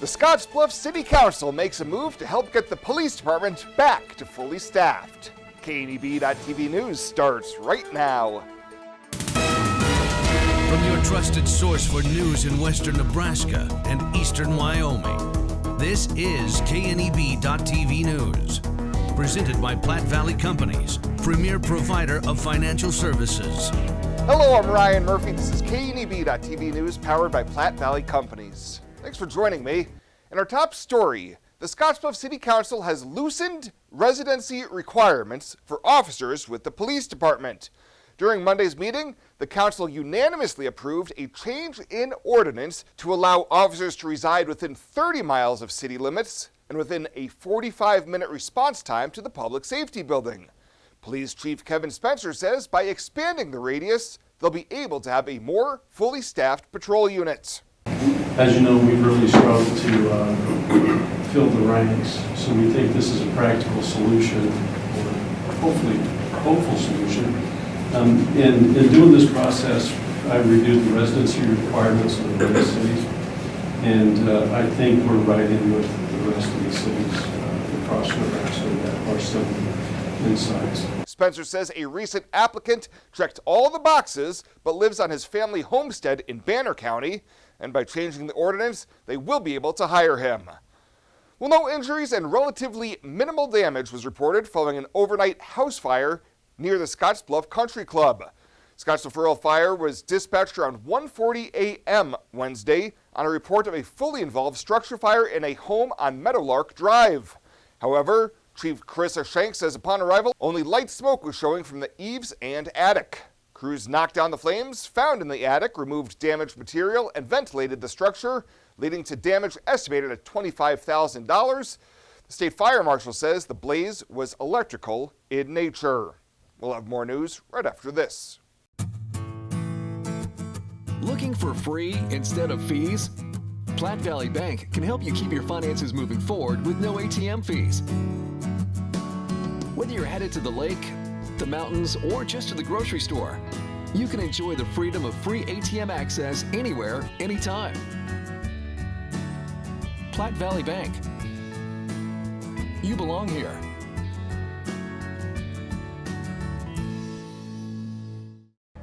The Scottsbluff City Council makes a move to help get the police department back to fully staffed. KNEB.TV News starts right now. From your trusted source for news in western Nebraska and eastern Wyoming, this is KNEB.TV News. Presented by Platte Valley Companies, premier provider of financial services. Hello, I'm Ryan Murphy. This is KNEB.TV News powered by Platte Valley Companies. Thanks for joining me. In our top story, the Scottsbluff City Council has loosened residency requirements for officers with the police department. During Monday's meeting, the council unanimously approved a change in ordinance to allow officers to reside within 30 miles of city limits and within a 45-minute response time to the public safety building. Police Chief Kevin Spencer says by expanding the radius, they'll be able to have a more fully staffed patrol unit. As you know, we've really struggled to fill the ranks, so we think this is a practical solution, or hopefully a hopeful solution. In doing this process, I reviewed the residency requirements of the various cities, and I think we're right in with the rest of these cities across Nebraska that are similar in size. Spencer says a recent applicant checked all the boxes but lives on his family homestead in Banner County, and by changing the ordinance, they will be able to hire him. Well, no injuries and relatively minimal damage was reported following an overnight house fire near the Scottsbluff Country Club. Scottsbluff Rural Fire was dispatched around 1:40 a.m. Wednesday on a report of a fully involved structure fire in a home on Meadowlark Drive. However, Chief Carissa Shank says upon arrival, only light smoke was showing from the eaves and attic. Crews knocked down the flames found in the attic, removed damaged material, and ventilated the structure, leading to damage estimated at $25,000. The state fire marshal says the blaze was electrical in nature. We'll have more news right after this. Looking for free instead of fees? Platte Valley Bank can help you keep your finances moving forward with no ATM fees. Whether you're headed to the lake, the mountains, or just to the grocery store, you can enjoy the freedom of free ATM access anywhere, anytime. Platte Valley Bank. You belong here.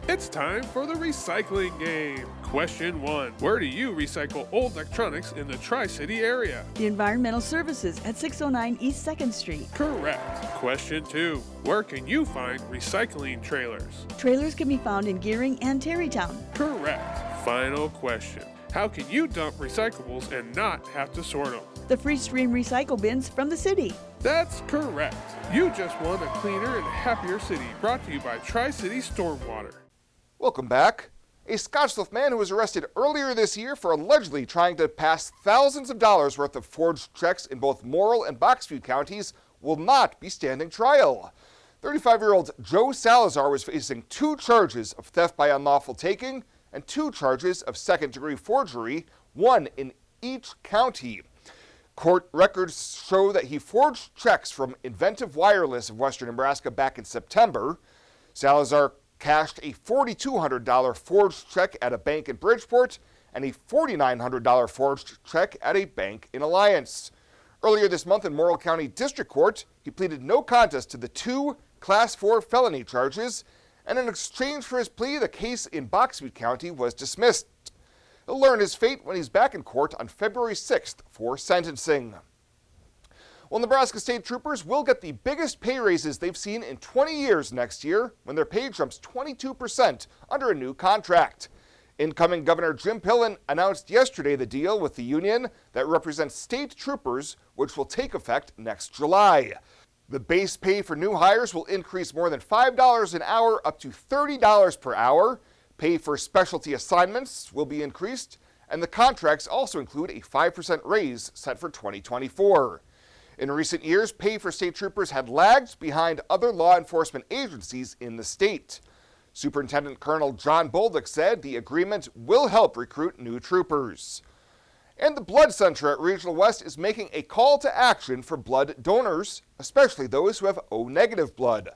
It's time for the recycling game. Question 1. Where do you recycle old electronics in the Tri-City area? The Environmental Services at 609 East 2nd Street. Correct. Question 2. Where can you find recycling trailers? Trailers can be found in Gearing and Terrytown. Correct. Final question. How can you dump recyclables and not have to sort them? The Free Stream Recycle Bins from the city. That's correct. You just won a cleaner and happier city, brought to you by Tri-City Stormwater. Welcome back. A Scottsbluff man who was arrested earlier this year for allegedly trying to pass thousands of dollars worth of forged checks in both Morrill and Boxview counties will not be standing trial. 35-year-old Joe Salazar was facing 2 charges of theft by unlawful taking and 2 charges of second-degree forgery, 1 in each county. Court records show that he forged checks from Inventive Wireless of western Nebraska back in September. Salazar cashed a $4,200 forged check at a bank in Bridgeport and a $4,900 forged check at a bank in Alliance. Earlier this month in Morrill County District Court, he pleaded no contest to the 2 Class 4 felony charges, and in exchange for his plea, the case in Boxview County was dismissed. He'll learn his fate when he's back in court on February 6th for sentencing. Well, Nebraska State Troopers will get the biggest pay raises they've seen in 20 years next year when their pay jumps 22% under a new contract. Incoming Governor Jim Pillen announced yesterday the deal with the union that represents state troopers, which will take effect next July. The base pay for new hires will increase more than $5 an hour up to $30 per hour. Pay for specialty assignments will be increased, and the contracts also include a 5% raise set for 2024. In recent years, pay for state troopers had lagged behind other law enforcement agencies in the state. Superintendent Colonel John Bolduc said the agreement will help recruit new troopers. And the Blood Center at Regional West is making a call to action for blood donors, especially those who have O-negative blood.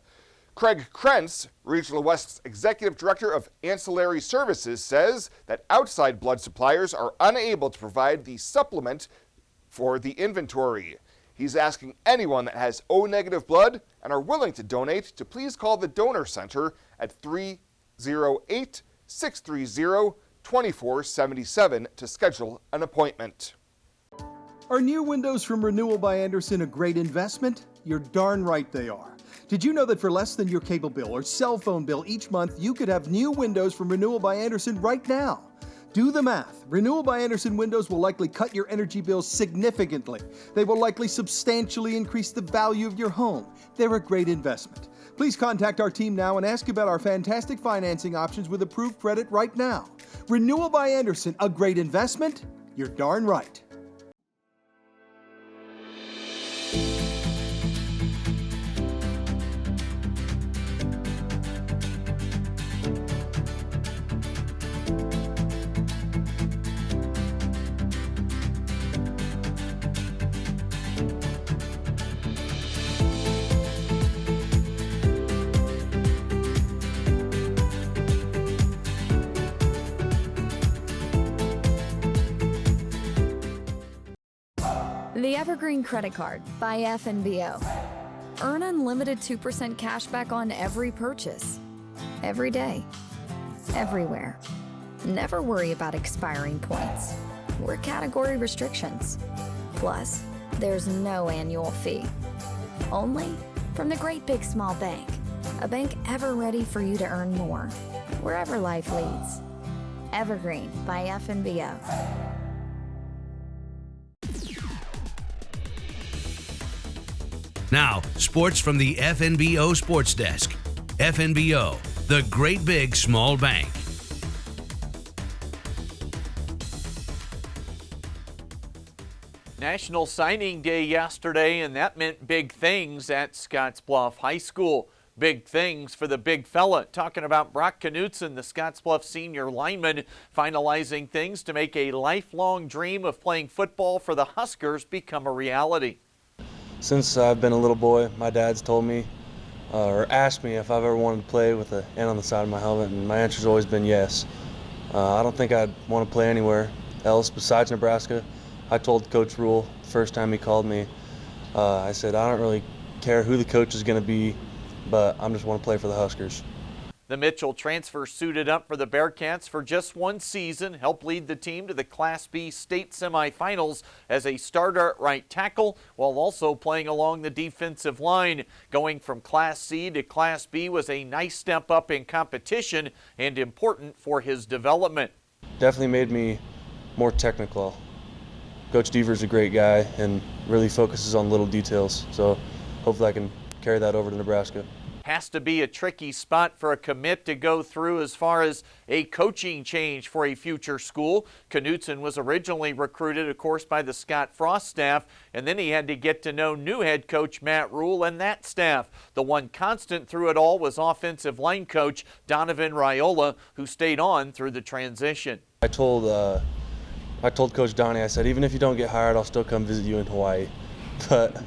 Craig Krentz, Regional West's Executive Director of Ancillary Services, says that outside blood suppliers are unable to provide the supplement for the inventory. He's asking anyone that has O negative blood and are willing to donate to please call the Donor Center at 308-630-2477 to schedule an appointment. Are new windows from Renewal by Andersen a great investment? You're darn right they are. Did you know that for less than your cable bill or cell phone bill each month, you could have new windows from Renewal by Andersen right now? Do the math. Renewal by Andersen windows will likely cut your energy bills significantly. They will likely substantially increase the value of your home. They're a great investment. Please contact our team now and ask about our fantastic financing options with approved credit right now. Renewal by Andersen, a great investment? You're darn right. The Evergreen Credit Card by FNBO. Earn unlimited 2% cash back on every purchase. Every day. Everywhere. Never worry about expiring points or category restrictions. Plus, there's no annual fee. Only from the Great Big Small Bank. A bank ever ready for you to earn more, wherever life leads. Evergreen by FNBO. Now, sports from the FNBO Sports Desk. FNBO, the Great Big Small Bank. National Signing Day yesterday, and that meant big things at Scottsbluff High School. Big things for the big fella. Talking about Brock Knutson, the Scottsbluff senior lineman, finalizing things to make a lifelong dream of playing football for the Huskers become a reality. Since I've been a little boy, my dad's told me or asked me if I've ever wanted to play with an N on the side of my helmet, and my answer's always been yes. I don't think I'd want to play anywhere else besides Nebraska. I told Coach Rule the first time he called me, I said, I don't really care who the coach is going to be, but I just want to play for the Huskers. The Mitchell transfer suited up for the Bearcats for just one season, helped lead the team to the Class B state semifinals as a starter at right tackle, while also playing along the defensive line. Going from Class C to Class B was a nice step up in competition and important for his development. Definitely made me more technical. Coach Deaver's a great guy and really focuses on little details, so hopefully I can carry that over to Nebraska. Has to be a tricky spot for a commit to go through as far as a coaching change for a future school. Knutson was originally recruited, of course, by the Scott Frost staff, and then he had to get to know new head coach Matt Rule and that staff. The one constant through it all was offensive line coach Donovan Raiola, who stayed on through the transition. I told Coach Donnie, I said, even if you don't get hired, I'll still come visit you in Hawaii. But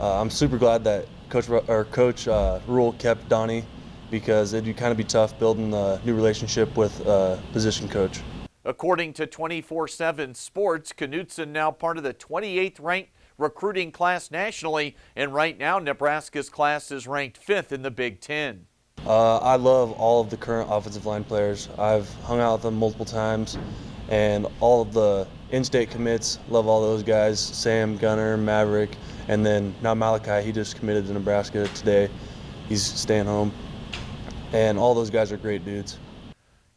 I'm super glad that Coach Rule kept Donnie, because it'd kind of be tough building a new relationship with position coach. According to 24/7 Sports, Knutson now part of the 28th ranked recruiting class nationally, and right now Nebraska's class is ranked 5th in the Big Ten. I love all of the current offensive line players. I've hung out with them multiple times, and all of the in-state commits, love all those guys. Sam, Gunner, Maverick, and then now Malachi, he just committed to Nebraska today. He's staying home, and all those guys are great dudes.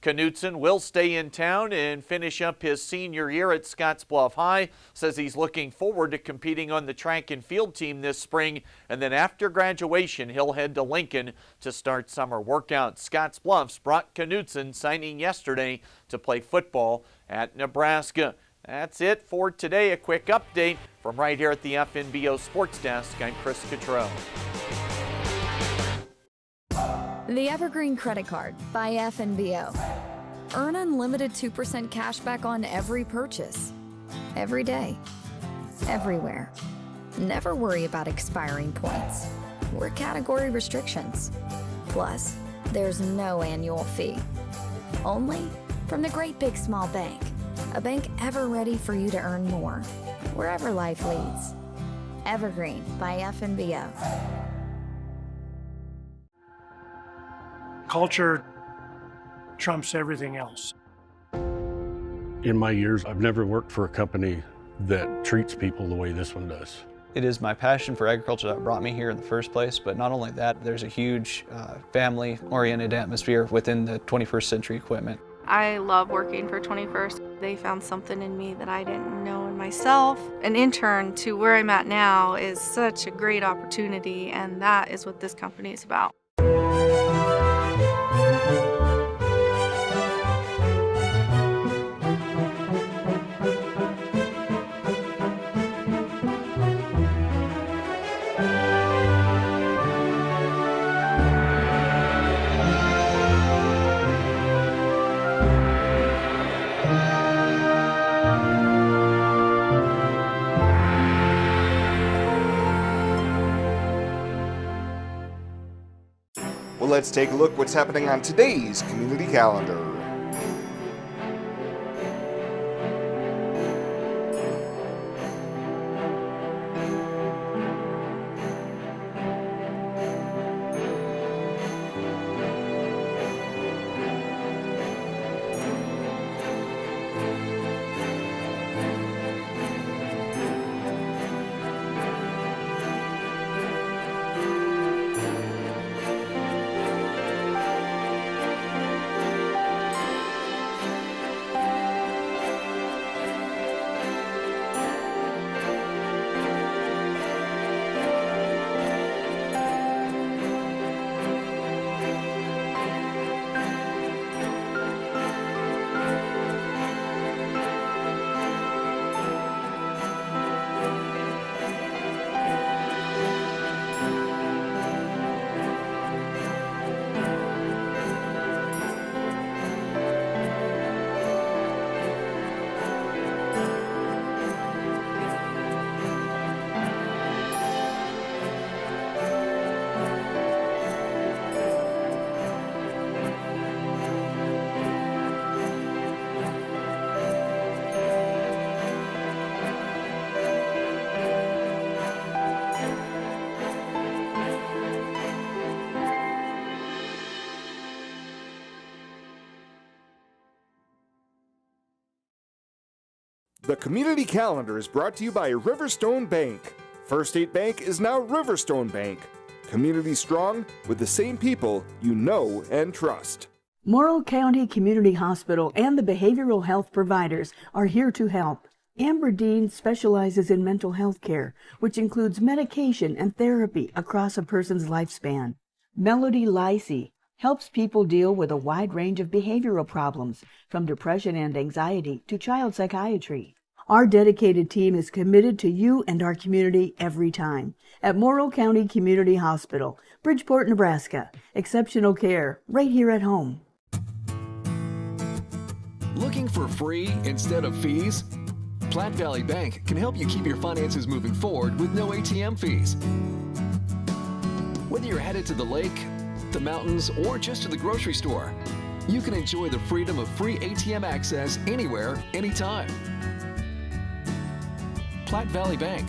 Knutson will stay in town and finish up his senior year at Scottsbluff High. Says he's looking forward to competing on the track and field team this spring, and then after graduation he'll head to Lincoln to start summer workouts. Scottsbluff's Brock Knutson signing yesterday to play football at Nebraska. That's it for today. A quick update from right here at the FNBO Sports Desk. I'm Chris Cottrell. The Evergreen Credit Card by FNBO. Earn unlimited 2% cash back on every purchase. Every day. Everywhere. Never worry about expiring points or category restrictions. Plus, there's no annual fee. Only from the Great Big Small Bank. A bank ever ready for you to earn more, wherever life leads. Evergreen by FNBO. Culture trumps everything else. In my years, I've never worked for a company that treats people the way this one does. It is my passion for agriculture that brought me here in the first place, but not only that, there's a huge family-oriented atmosphere within the 21st Century Equipment. I love working for 21st. They found something in me that I didn't know in myself. An intern to where I'm at now is such a great opportunity, and that is what this company is about. Well, let's take a look what's happening on today's community calendar. The community calendar is brought to you by Riverstone Bank. First State Bank is now Riverstone Bank. Community strong with the same people you know and trust. Morrill County Community Hospital and the behavioral health providers are here to help. Amber Dean specializes in mental health care, which includes medication and therapy across a person's lifespan. Melody Lacey helps people deal with a wide range of behavioral problems, from depression and anxiety to child psychiatry. Our dedicated team is committed to you and our community every time. At Morrill County Community Hospital, Bridgeport, Nebraska. Exceptional care right here at home. Looking for free instead of fees? Platte Valley Bank can help you keep your finances moving forward with no ATM fees. Whether you're headed to the lake, the mountains, or just to the grocery store, you can enjoy the freedom of free ATM access anywhere, anytime. Platte Valley Bank.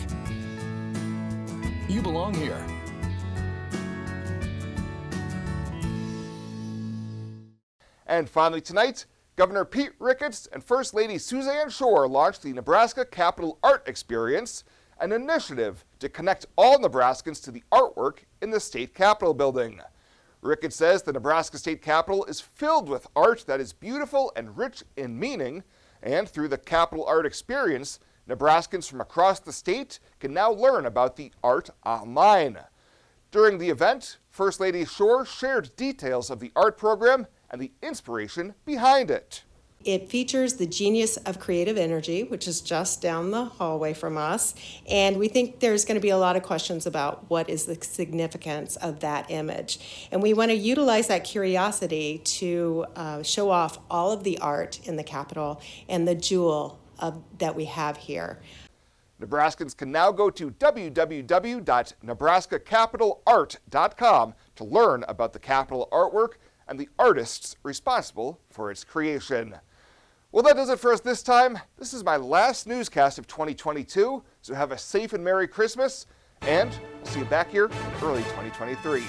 You belong here. And finally tonight, Governor Pete Ricketts and First Lady Suzanne Shore launched the Nebraska Capital Art Experience, an initiative to connect all Nebraskans to the artwork in the state capitol building. Ricketts says the Nebraska State Capitol is filled with art that is beautiful and rich in meaning, and through the Capital Art Experience, Nebraskans from across the state can now learn about the art online. During the event, First Lady Shore shared details of the art program and the inspiration behind it. It features the Genius of Creative Energy, which is just down the hallway from us. And we think there's going to be a lot of questions about what is the significance of that image. And we want to utilize that curiosity to show off all of the art in the Capitol and the jewel that we have here. Nebraskans can now go to www.nebraskacapitolart.com to learn about the Capitol artwork and the artists responsible for its creation. Well, that does it for us this time. This is my last newscast of 2022, so have a safe and Merry Christmas, and we'll see you back here in early 2023.